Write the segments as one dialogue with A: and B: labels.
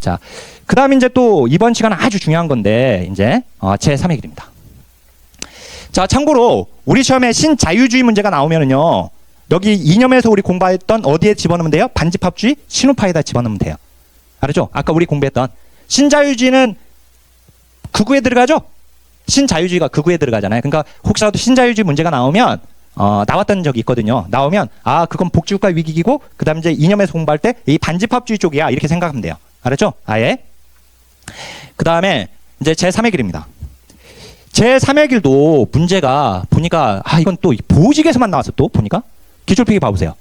A: 자, 그 다음 이제 또 이번 시간은 아주 중요한 건데, 이제, 제3의 길입니다. 자, 참고로, 우리 시험에 신자유주의 문제가 나오면은요, 여기 이념에서 우리 공부했던 어디에 집어넣으면 돼요? 반집합주의, 신우파에다 집어넣으면 돼요. 알았죠? 아까 우리 공부했던. 신자유주의는 극우에 들어가죠? 신자유주의가 극우에 들어가잖아요. 그러니까 혹시라도 신자유주의 문제가 나오면, 나왔던 적이 있거든요. 나오면, 그건 복지국가 위기이고, 그 다음 이제 이념에서 공부할 때 이 반집합주의 쪽이야. 이렇게 생각하면 돼요. 알았죠? 아예. 그 다음에 이제 제3의 길입니다. 제3의 길도 문제가 보니까 이건 또 보직에서만 나왔어. 또 보니까 기출필기 봐보세요.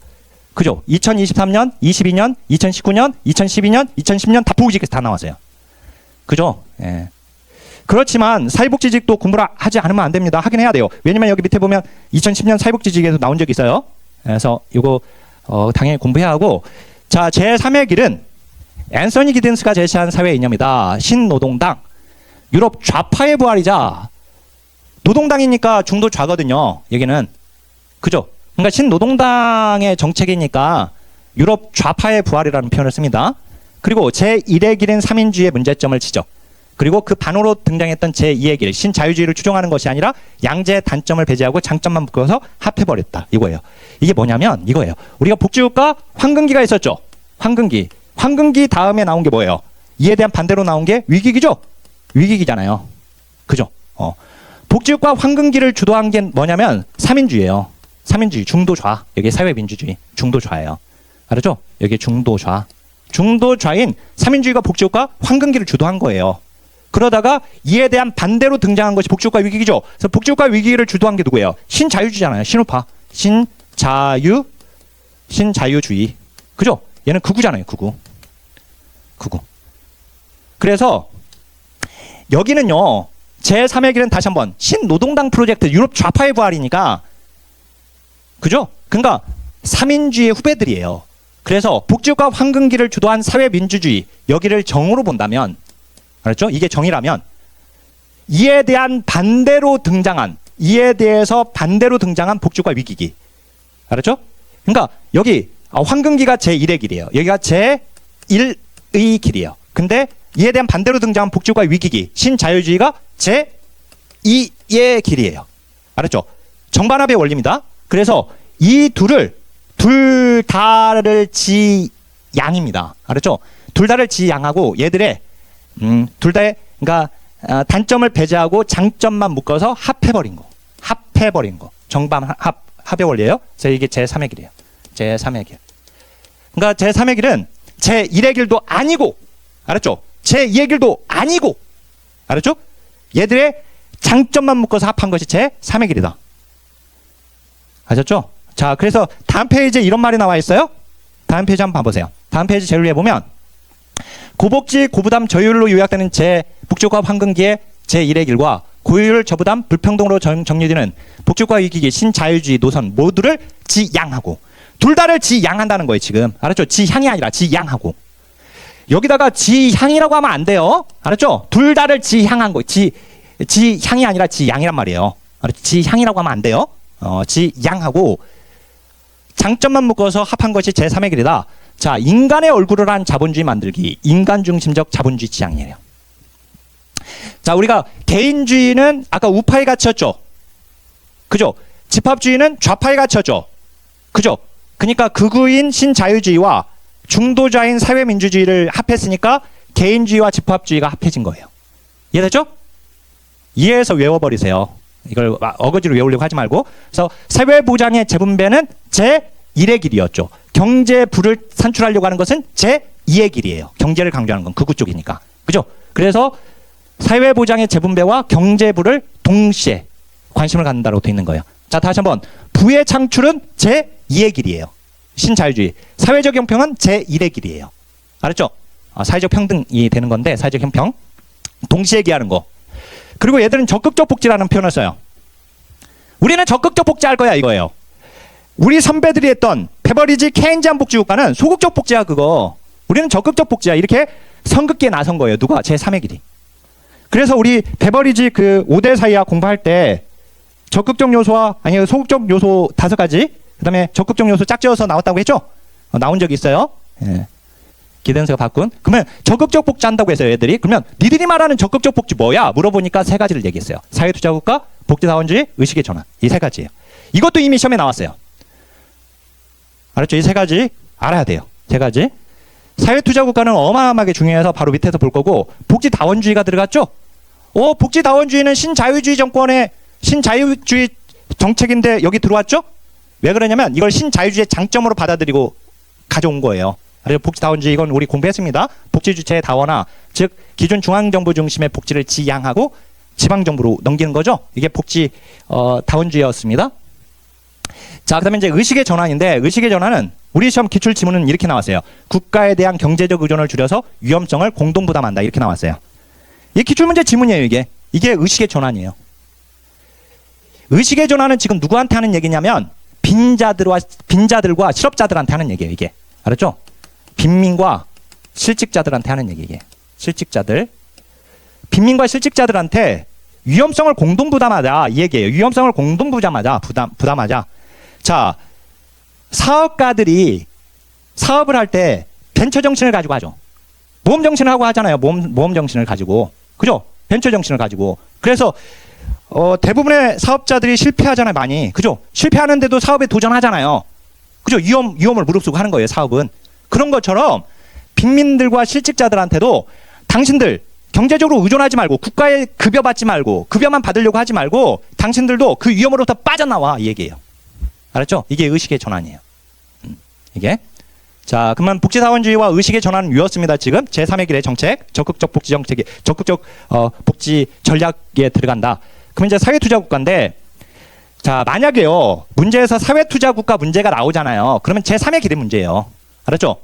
A: 그죠? 2023년, 22년, 2019년, 2012년, 2010년 다 보직에서 다 나왔어요. 그죠? 예. 그렇지만 사회복지직도 공부를 하지 않으면 안 됩니다. 하긴 해야 돼요. 왜냐면 여기 밑에 보면 2010년 사회복지직에서 나온 적이 있어요. 그래서 이거 당연히 공부해야 하고, 자, 제3의 길은 앤서니 기든스가 제시한 사회 이념이다. 신노동당. 유럽 좌파의 부활이자, 노동당이니까 중도 좌거든요. 여기는. 그죠? 그러니까 신노동당의 정책이니까 유럽 좌파의 부활이라는 표현을 씁니다. 그리고 제1의 길은 3인주의의 문제점을 지적. 그리고 그 반으로 등장했던 제2의 길, 신자유주의를 추종하는 것이 아니라 양재의 단점을 배제하고 장점만 묶어서 합해버렸다. 이거예요. 이게 뭐냐면 이거예요. 우리가 복지국가 황금기가 있었죠. 황금기. 황금기 다음에 나온 게 뭐예요? 이에 대한 반대로 나온 게 위기기죠? 위기기잖아요. 그죠? 복지국가 황금기를 주도한 게 뭐냐면 3인주의예요. 3인주의, 중도좌. 여기 사회민주주의, 중도좌예요. 알았죠? 여기 중도좌. 중도좌인 3인주의가 복지국가 황금기를 주도한 거예요. 그러다가 이에 대한 반대로 등장한 것이 복지국가 위기기죠. 그래서 복지국가 위기를 주도한 게 누구예요? 신자유주의잖아요. 신우파. 신자유주의. 그죠? 얘는 극우잖아요. 극우. 그래서 여기는요, 제3의 길은 다시 한번 신노동당 프로젝트, 유럽 좌파의 부활이니까, 그죠? 그러니까 3인주의의 후배들이에요. 그래서 복지국가 황금기를 주도한 사회민주주의, 여기를 정으로 본다면, 알았죠? 이게 정이라면 이에 대해서 반대로 등장한 복지국가 위기기. 알았죠? 그러니까 여기 황금기가 제1의 길이에요. 여기가 제1의 길이에요. 근데 이에 대한 반대로 등장한 복지국가 위기기, 신자유주의가 제2의 길이에요. 알았죠? 정반합의 원리입니다. 그래서 이 둘 다를 지양입니다. 알았죠? 둘 다를 지양하고 얘들의 둘 다의 그러니까 단점을 배제하고 장점만 묶어서 합해버린 거. 합의 원리예요. 그래서 이게 제3의 길이에요. 제3의 길. 그러니까 제3의 길은 제1의 길도 아니고, 알았죠? 제2의 길도 아니고, 알았죠? 얘들의 장점만 묶어서 합한 것이 제3의 길이다. 아셨죠? 자, 그래서 다음 페이지에 이런 말이 나와 있어요. 다음 페이지 한번 봐보세요. 다음 페이지 제일 위에 보면 고복지 고부담 저율로 요약되는 복지국가 황금기의 제1의 길과 고율 저부담 불평등으로 정리되는 복지국가 위기기 신자유주의 노선 모두를 지양하고, 둘 다를 지양한다는 거예요. 지금 알았죠? 지향이 아니라 지양하고. 여기다가 지향이라고 하면 안 돼요. 알았죠? 둘 다를 지향한 거. 지향이 아니라 지양이란 말이에요. 알았죠? 지향이라고 하면 안 돼요. 지양하고 장점만 묶어서 합한 것이 제3의 길이다. 자, 인간의 얼굴을 한 자본주의 만들기, 인간 중심적 자본주의 지향이에요. 자, 우리가 개인주의는 아까 우파에 갇혔죠. 그죠? 집합주의는 좌파에 갇혔죠. 그죠? 그러니까 극우인 신자유주의와 중도자인 사회민주주의를 합했으니까 개인주의와 집합주의가 합해진 거예요. 이해됐죠? 이해해서 외워버리세요. 이걸 어거지로 외우려고 하지 말고. 그래서 사회보장의 재분배는 제1의 길이었죠. 경제부를 산출하려고 하는 것은 제2의 길이에요. 경제를 강조하는 건 극우 쪽이니까. 그죠? 그래서 사회보장의 재분배와 경제부를 동시에 관심을 갖는다고 되어 있는 거예요. 자, 다시 한번. 부의 창출은 제2의 길이에요. 신자유주의. 사회적 형평은 제1의 길이에요. 알았죠? 사회적 평등이 되는 건데, 사회적 형평. 동시에 얘기하는 거. 그리고 얘들은 적극적 복지라는 표현을 써요. 우리는 적극적 복지할 거야, 이거예요. 우리 선배들이 했던 베버리지 케인지안 복지국가는 소극적 복지야, 그거. 우리는 적극적 복지야. 이렇게 선긋기에 나선 거예요. 누가? 제3의 길이. 그래서 우리 베버리지 그 5대 사이와 공부할 때 적극적 요소와 소극적 요소 5가지, 그 다음에 적극적 요소 짝지어서 나왔다고 했죠? 나온 적이 있어요. 예. 기대은사가 바꾼. 그러면 적극적 복지 한다고 해서 애들이 그러면 니들이 말하는 적극적 복지 뭐야? 물어보니까 세 가지를 얘기했어요. 사회투자국가, 복지자원주의, 의식의 전환. 이 세 가지예요. 이것도 이미 시험에 나왔어요. 알았죠? 이 세 가지 알아야 돼요. 세 가지. 사회투자국가는 어마어마하게 중요해서 바로 밑에서 볼 거고 복지다원주의가 들어갔죠? 복지다원주의는 신자유주의 정권의 신자유주의 정책인데 여기 들어왔죠? 왜 그러냐면 이걸 신자유주의의 장점으로 받아들이고 가져온 거예요. 그래서 복지다원주의 이건 우리 공부했습니다. 복지주체의 다원화, 즉 기존 중앙정부 중심의 복지를 지양하고 지방정부로 넘기는 거죠. 이게 복지 다원주의였습니다. 자, 그다음에 이제 의식의 전환인데 의식의 전환은 우리 시험 기출 지문은 이렇게 나왔어요. 국가에 대한 경제적 의존을 줄여서 위험성을 공동 부담한다 이렇게 나왔어요. 이 기출 문제 지문이에요. 이게 의식의 전환이에요. 의식의 전환은 지금 누구한테 하는 얘기냐면 빈자들과 실업자들한테 하는 얘기예요. 이게 알았죠? 빈민과 실직자들한테 하는 얘기예요. 실직자들, 빈민과 실직자들한테 위험성을 공동 부담하자 이 얘기예요. 위험성을 공동 부담하자, 부담하자. 자, 사업가들이 사업을 할 때 벤처 정신을 가지고 하죠. 모험 정신을 하고 하잖아요. 모험 정신을 가지고, 그죠? 벤처 정신을 가지고. 그래서 대부분의 사업자들이 실패하잖아요, 많이. 그죠? 실패하는데도 사업에 도전하잖아요. 그죠? 위험을 무릅쓰고 하는 거예요, 사업은. 그런 것처럼 빈민들과 실직자들한테도 당신들 경제적으로 의존하지 말고 국가에 급여 받지 말고 급여만 받으려고 하지 말고 당신들도 그 위험으로부터 빠져나와 이 얘기예요. 알았죠? 이게 의식의 전환이에요. 이게. 자, 그러면 복지사원주의와 의식의 전환은 이었습니다. 지금 제3의 길의 정책, 적극적 복지 정책이 적극적 복지 전략에 들어간다. 그러면 이제 사회투자국가인데, 자, 만약에요 문제에서 사회투자국가 문제가 나오잖아요. 그러면 제3의 길의 문제예요. 알았죠?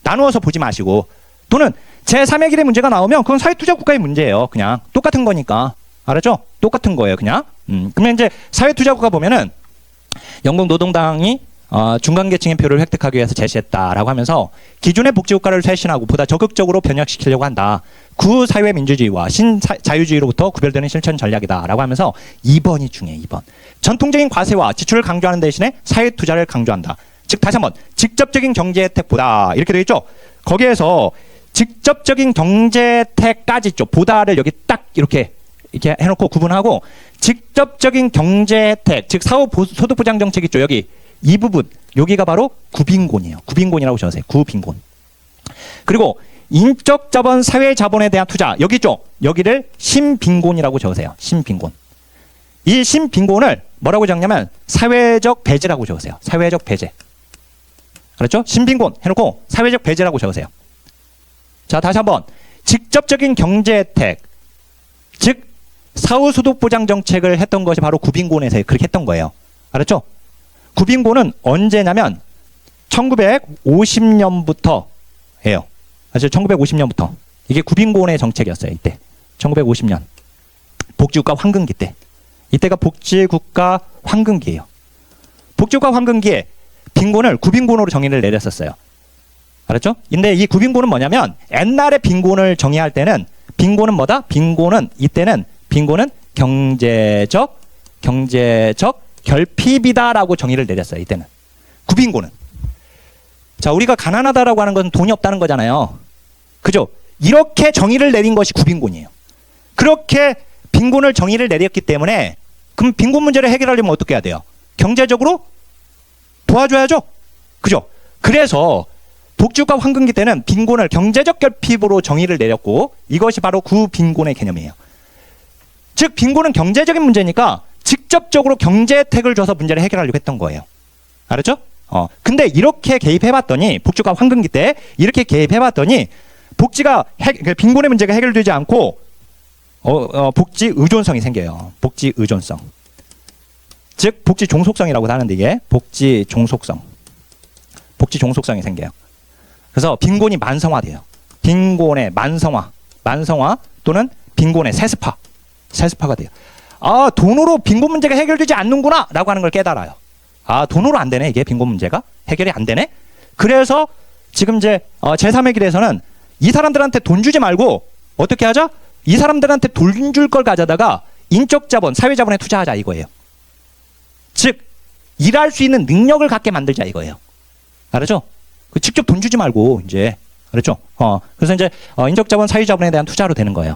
A: 나누어서 보지 마시고, 또는 제3의 길의 문제가 나오면 그건 사회투자국가의 문제예요. 그냥 똑같은 거니까. 알았죠? 똑같은 거예요. 그냥. 그러면 이제 사회투자국가 보면은 영국 노동당이 중간계층의 표를 획득하기 위해서 제시했다라고 하면서 기존의 복지국가를 쇄신하고 보다 적극적으로 변혁시키려고 한다. 구사회민주주의와 신자유주의로부터 구별되는 실천 전략이다라고 하면서 2번이 중요해. 2번. 전통적인 과세와 지출을 강조하는 대신에 사회투자를 강조한다. 즉 다시 한번 직접적인 경제 혜택보다 이렇게 되어 있죠. 거기에서 직접적인 경제 혜택까지 있죠. 보다를 여기 딱 이렇게 해놓고 구분하고 직접적인 경제 혜택, 즉 사후소득보장 정책 있죠. 여기 이 부분, 여기가 바로 구빈곤이에요. 구빈곤이라고 적으세요. 구빈곤. 그리고 인적 자본, 사회 자본에 대한 투자 여기 있죠. 여기를 신빈곤이라고 적으세요. 신빈곤. 이 신빈곤을 뭐라고 적냐면 사회적 배제라고 적으세요. 사회적 배제. 알았죠? 신빈곤 해놓고 사회적 배제라고 적으세요. 자, 다시 한번 직접적인 경제 혜택, 즉 사후소득보장 정책을 했던 것이 바로 구빈곤에서 그렇게 했던 거예요. 알았죠? 구빈곤은 언제냐면 1950년부터예요. 아시죠? 1950년부터. 이게 구빈곤의 정책이었어요. 이때. 1950년. 복지국가 황금기 때. 이때가 복지국가 황금기예요. 복지국가 황금기에 빈곤을 구빈곤으로 정의를 내렸었어요. 알았죠? 근데 이 구빈곤은 뭐냐면 옛날에 빈곤을 정의할 때는 빈곤은 뭐다? 이때는 빈곤은 경제적 결핍이다라고 정의를 내렸어요. 이때는. 구빈곤은. 자, 우리가 가난하다라고 하는 건 돈이 없다는 거잖아요. 그죠? 이렇게 정의를 내린 것이 구빈곤이에요. 그렇게 빈곤을 정의를 내렸기 때문에 그럼 빈곤 문제를 해결하려면 어떻게 해야 돼요? 경제적으로 도와줘야죠. 그죠? 그래서 복지국가 황금기 때는 빈곤을 경제적 결핍으로 정의를 내렸고 이것이 바로 구빈곤의 개념이에요. 즉 빈곤은 경제적인 문제니까 직접적으로 경제 혜택을 줘서 문제를 해결하려고 했던 거예요. 알았죠? 근데 이렇게 개입해봤더니 복지국가 황금기 때 이렇게 개입해봤더니 빈곤의 문제가 해결되지 않고 복지 의존성이 생겨요. 복지 의존성. 즉 복지 종속성이라고 하는데 이게 복지 종속성이 생겨요. 그래서 빈곤이 만성화돼요. 빈곤의 만성화 또는 빈곤의 세습화가 돼요. 아, 돈으로 빈곤 문제가 해결되지 않는구나 라고 하는 걸 깨달아요. 아, 돈으로 안 되네. 이게 빈곤 문제가 해결이 안 되네. 그래서 지금 이제 제3의 길에서는 이 사람들한테 돈 주지 말고 어떻게 하자? 이 사람들한테 돈 줄 걸 가져다가 인적 자본, 사회 자본에 투자하자 이거예요. 즉 일할 수 있는 능력을 갖게 만들자 이거예요. 알았죠? 직접 돈 주지 말고 이제 그렇죠? 그래서 이제 인적자본, 사유자본에 대한 투자로 되는 거예요.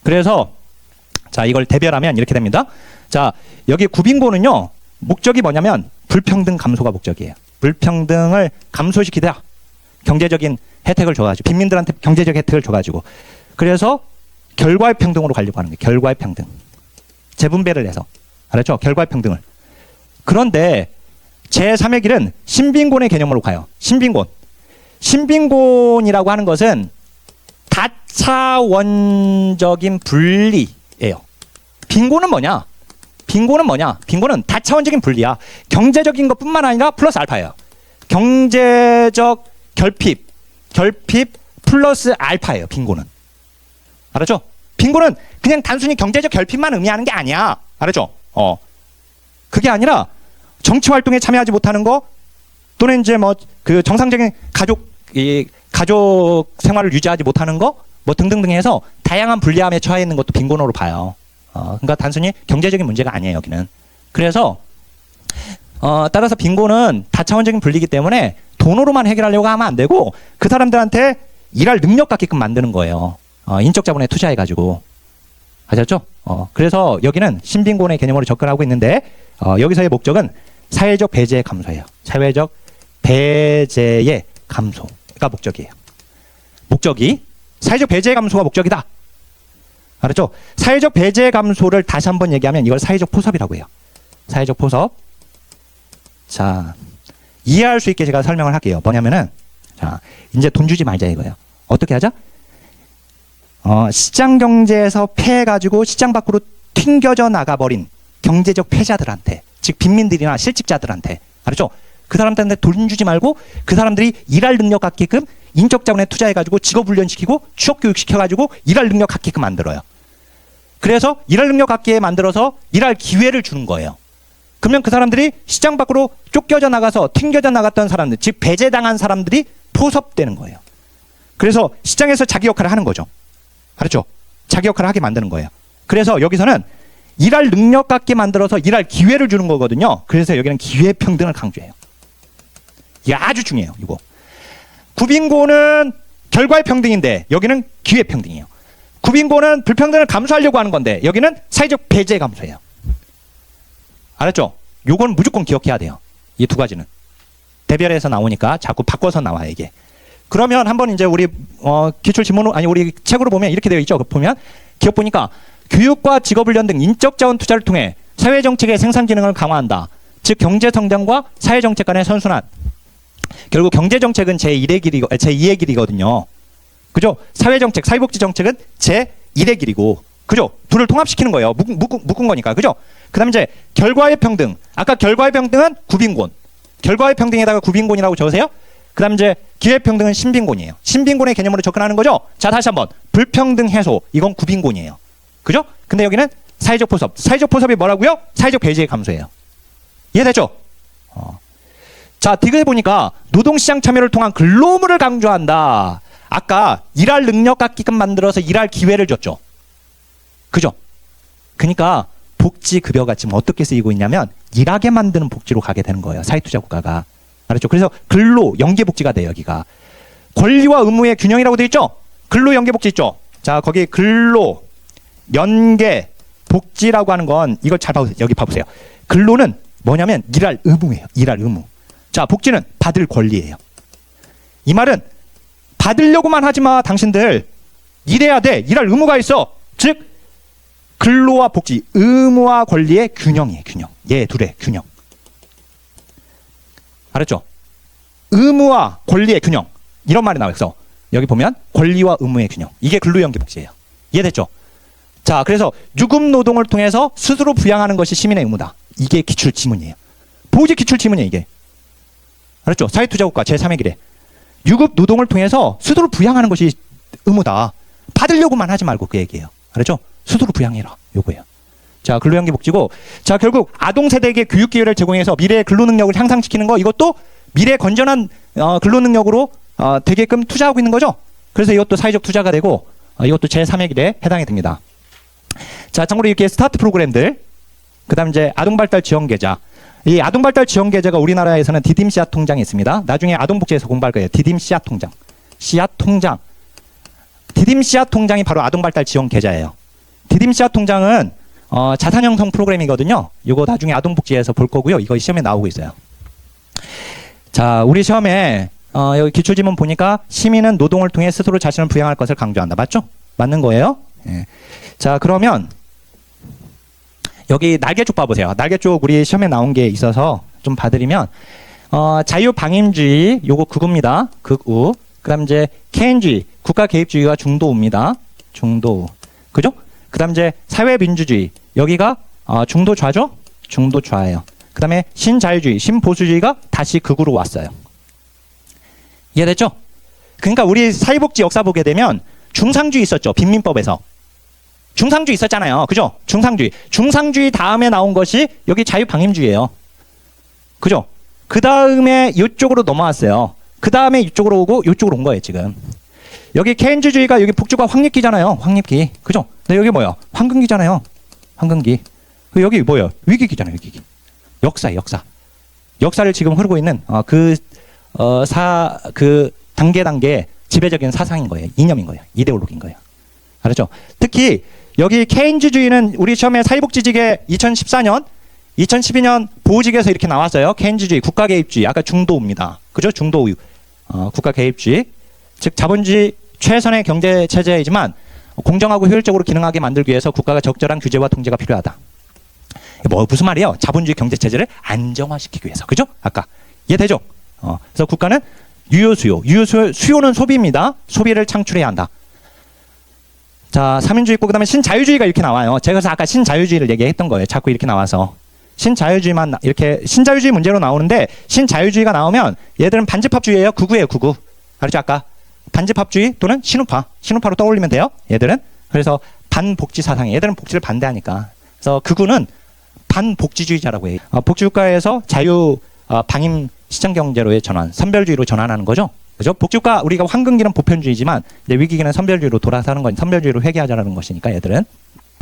A: 그래서 자, 이걸 대별하면 이렇게 됩니다. 자, 여기 구빈고는요, 목적이 뭐냐면 불평등 감소가 목적이에요. 불평등을 감소시키다. 경제적인 혜택을 줘가지고, 빈민들한테 경제적 혜택을 줘가지고. 그래서 결과의 평등으로 가려고 하는 거예요. 결과의 평등. 재분배를 해서. 알았죠? 결과의 평등을. 그런데 제3의 길은 신빈곤의 개념으로 가요. 신빈곤. 신빈곤이라고 하는 것은 다차원적인 분리예요. 빈곤은 뭐냐? 빈곤은 다차원적인 분리야. 경제적인 것뿐만 아니라 플러스 알파예요. 경제적 결핍 플러스 알파예요. 빈곤은. 알았죠? 빈곤은 그냥 단순히 경제적 결핍만 의미하는 게 아니야. 알았죠? 그게 아니라 정치 활동에 참여하지 못하는 거, 또는 이제 뭐 그 정상적인 가족 생활을 유지하지 못하는 거, 뭐 등등등 해서 다양한 불리함에 처해 있는 것도 빈곤으로 봐요. 그러니까 단순히 경제적인 문제가 아니에요, 여기는. 그래서 따라서 빈곤은 다차원적인 분리이기 때문에 돈으로만 해결하려고 하면 안 되고, 그 사람들한테 일할 능력 갖게끔 만드는 거예요. 인적 자본에 투자해가지고. 아셨죠? 그래서 여기는 신빈곤의 개념으로 접근하고 있는데, 여기서의 목적은 사회적 배제의 감소예요. 사회적 배제의 감소가 목적이에요. 목적이 사회적 배제의 감소가 목적이다. 알았죠? 사회적 배제 감소를 다시 한번 얘기하면 이걸 사회적 포섭이라고 해요. 사회적 포섭. 자, 이해할 수 있게 제가 설명을 할게요. 뭐냐면은, 자, 이제 돈 주지 말자 이거예요. 어떻게 하자? 시장 경제에서 패해가지고 시장 밖으로 튕겨져 나가버린 경제적 패자들한테, 즉 빈민들이나 실직자들한테, 알았죠? 그 사람들한테 돈 주지 말고 그 사람들이 일할 능력 갖게끔 인적 자본에 투자해가지고 직업 훈련시키고 취업 교육 시켜가지고 일할 능력 갖게끔 만들어요. 그래서 일할 능력 갖게 만들어서 일할 기회를 주는 거예요. 그러면 그 사람들이 시장 밖으로 쫓겨져 나가서 튕겨져 나갔던 사람들, 즉 배제당한 사람들이 포섭되는 거예요. 그래서 시장에서 자기 역할을 하는 거죠. 알았죠? 자기 역할을 하게 만드는 거예요. 그래서 여기서는 일할 능력 갖게 만들어서 일할 기회를 주는 거거든요. 그래서 여기는 기회 평등을 강조해요. 이게 아주 중요해요. 이거. 구빈고는 결과의 평등인데 여기는 기회 평등이에요. 구빈고는 불평등을 감소하려고 하는 건데 여기는 사회적 배제 감소예요. 알았죠? 요건 무조건 기억해야 돼요. 이 두 가지는. 대별에서 나오니까 자꾸 바꿔서 나와요, 이게. 그러면 한번 이제 우리 기출 지문으로, 아니 우리 책으로 보면 이렇게 되어 있죠. 보면 기억 보니까 교육과 직업훈련 등 인적 자원 투자를 통해 사회 정책의 생산 기능을 강화한다. 즉 경제 성장과 사회 정책 간의 선순환. 결국 경제 정책은 제2의 길이거든요. 그죠? 사회 정책, 사회복지 정책은 제1의 길이고, 그죠? 둘을 통합시키는 거예요. 묶은 거니까, 그죠? 그다음 이제 결과의 평등. 아까 결과의 평등은 구빈곤. 결과의 평등에다가 구빈곤이라고 적으세요. 그다음 이제 기회 평등은 신빈곤이에요. 신빈곤의 개념으로 접근하는 거죠. 자, 다시 한번 불평등 해소. 이건 구빈곤이에요. 그죠? 근데 여기는 사회적 포섭. 사회적 포섭이 뭐라고요? 사회적 배제의 감소예요. 이해됐죠? 자, 디귿에 보니까 노동시장 참여를 통한 근로의무를 강조한다. 아까 일할 능력 갖게끔 만들어서 일할 기회를 줬죠. 그죠? 그러니까 복지급여가 지금 어떻게 쓰이고 있냐면 일하게 만드는 복지로 가게 되는 거예요. 사회투자국가가. 알았죠? 그래서 근로, 연계복지가 돼요, 여기가. 권리와 의무의 균형이라고 되어 있죠? 근로, 연계복지 있죠? 자, 거기 근로, 연계, 복지라고 하는 건 이걸 잘 봐보세요. 여기 봐보세요. 근로는 뭐냐면 일할 의무예요. 일할 의무. 자, 복지는 받을 권리예요. 이 말은 받으려고만 하지 마, 당신들. 일해야 돼. 일할 의무가 있어. 즉 근로와 복지, 의무와 권리의 균형이에요. 균형. 얘 둘의 균형. 알았죠? 의무와 권리의 균형. 이런 말이 나와서 여기 보면 권리와 의무의 균형. 이게 근로연계복지예요. 이해됐죠? 자, 그래서 유급 노동을 통해서 스스로 부양하는 것이 시민의 의무다. 이게 기출지문이에요. 보지 기출지문이에요, 이게. 알았죠? 사회투자국가 제3의 길에 유급 노동을 통해서 스스로 부양하는 것이 의무다. 받으려고만 하지 말고 그 얘기예요. 알았죠? 스스로 부양해라. 요거예요. 자, 근로연계복지고, 자, 결국 아동세대에게 교육기회를 제공해서 미래의 근로능력을 향상시키는 거, 이것도 미래 건전한 근로능력으로 되게끔 투자하고 있는 거죠. 그래서 이것도 사회적 투자가 되고, 이것도 제3의 길에 해당이 됩니다. 자, 참고로 이렇게 스타트 프로그램들, 그 다음 이제 아동발달 지원계좌. 이 아동발달 지원계좌가 우리나라에서는 디딤씨앗 통장이 있습니다. 나중에 아동복지에서 공부할 거예요. 디딤씨앗 통장. 씨앗 통장. 디딤 씨앗 통장이 바로 아동발달 지원 계좌예요. 디딤 씨앗 통장은 자산 형성 프로그램이거든요. 이거 나중에 아동복지에서 볼 거고요. 이거 시험에 나오고 있어요. 자, 우리 시험에 여기 기출지문 보니까 시민은 노동을 통해 스스로 자신을 부양할 것을 강조한다. 맞죠? 맞는 거예요. 예. 자, 그러면 여기 날개 쪽 봐보세요. 날개 쪽 우리 시험에 나온 게 있어서 좀 봐드리면 자유방임주의 요거 극우입니다. 극우. 그다음 이제 케인주의 국가 개입주의가 중도우입니다. 중도우. 그죠? 그다음 이제 사회민주주의 여기가 중도 좌죠? 중도 좌예요. 그다음에 신자유주의, 신보수주의가 다시 극우로 왔어요. 이해됐죠? 그러니까 우리 사회복지 역사 보게 되면 중상주의 있었죠. 빈민법에서. 중상주의 있었잖아요. 그죠? 중상주의. 중상주의 다음에 나온 것이 여기 자유방임주의예요. 그죠? 그 다음에 이쪽으로 넘어왔어요. 그 다음에 이쪽으로 오고 이쪽으로 온 거예요, 지금. 여기 케인주의가 여기 북주가 황립기잖아요. 황립기. 그죠? 근데 여기 뭐예요? 황금기잖아요. 황금기. 여기 뭐예요? 위기기잖아요, 위기기. 역사, 역사. 역사를 지금 흐르고 있는 그 단계 지배적인 사상인 거예요. 이념인 거예요. 이데올로기인 거예요. 알았죠? 특히 여기 케인주의는 우리 시험에 사회복지직에 2014년, 2012년 보호직에서 이렇게 나왔어요. 케인주의, 국가개입주의. 아까 중도입니다. 그죠? 중도 국가개입주의. 즉 자본주의 최선의 경제체제이지만 공정하고 효율적으로 기능하게 만들기 위해서 국가가 적절한 규제와 통제가 필요하다. 무슨 말이에요? 자본주의 경제체제를 안정화시키기 위해서. 그죠? 아까. 이해되죠? 그래서 국가는 수요는 소비입니다. 소비를 창출해야 한다. 자, 삼인주의 있고 그다음에 신자유주의가 이렇게 나와요. 제가 그래서 아까 신자유주의를 얘기했던 거예요. 자꾸 이렇게 나와서. 신자유주의만 이렇게 신자유주의 문제로 나오는데 신자유주의가 나오면 얘들은 반집합주의예요. 극우예요, 극우. 알았죠? 아까 반집합주의 또는 신우파로 떠올리면 돼요. 얘들은. 그래서 반복지 사상이에요. 얘들은 복지를 반대하니까. 그래서 극우는 반복지주의자라고 해요. 복지국가에서 자유 방임 시장경제로의 전환, 선별주의로 전환하는 거죠. 그죠? 복지국가 우리가 황금기는 보편주의지만 이제 위기기는 선별주의로 돌아서는 건 선별주의로 회귀하자라는 것이니까 얘들은.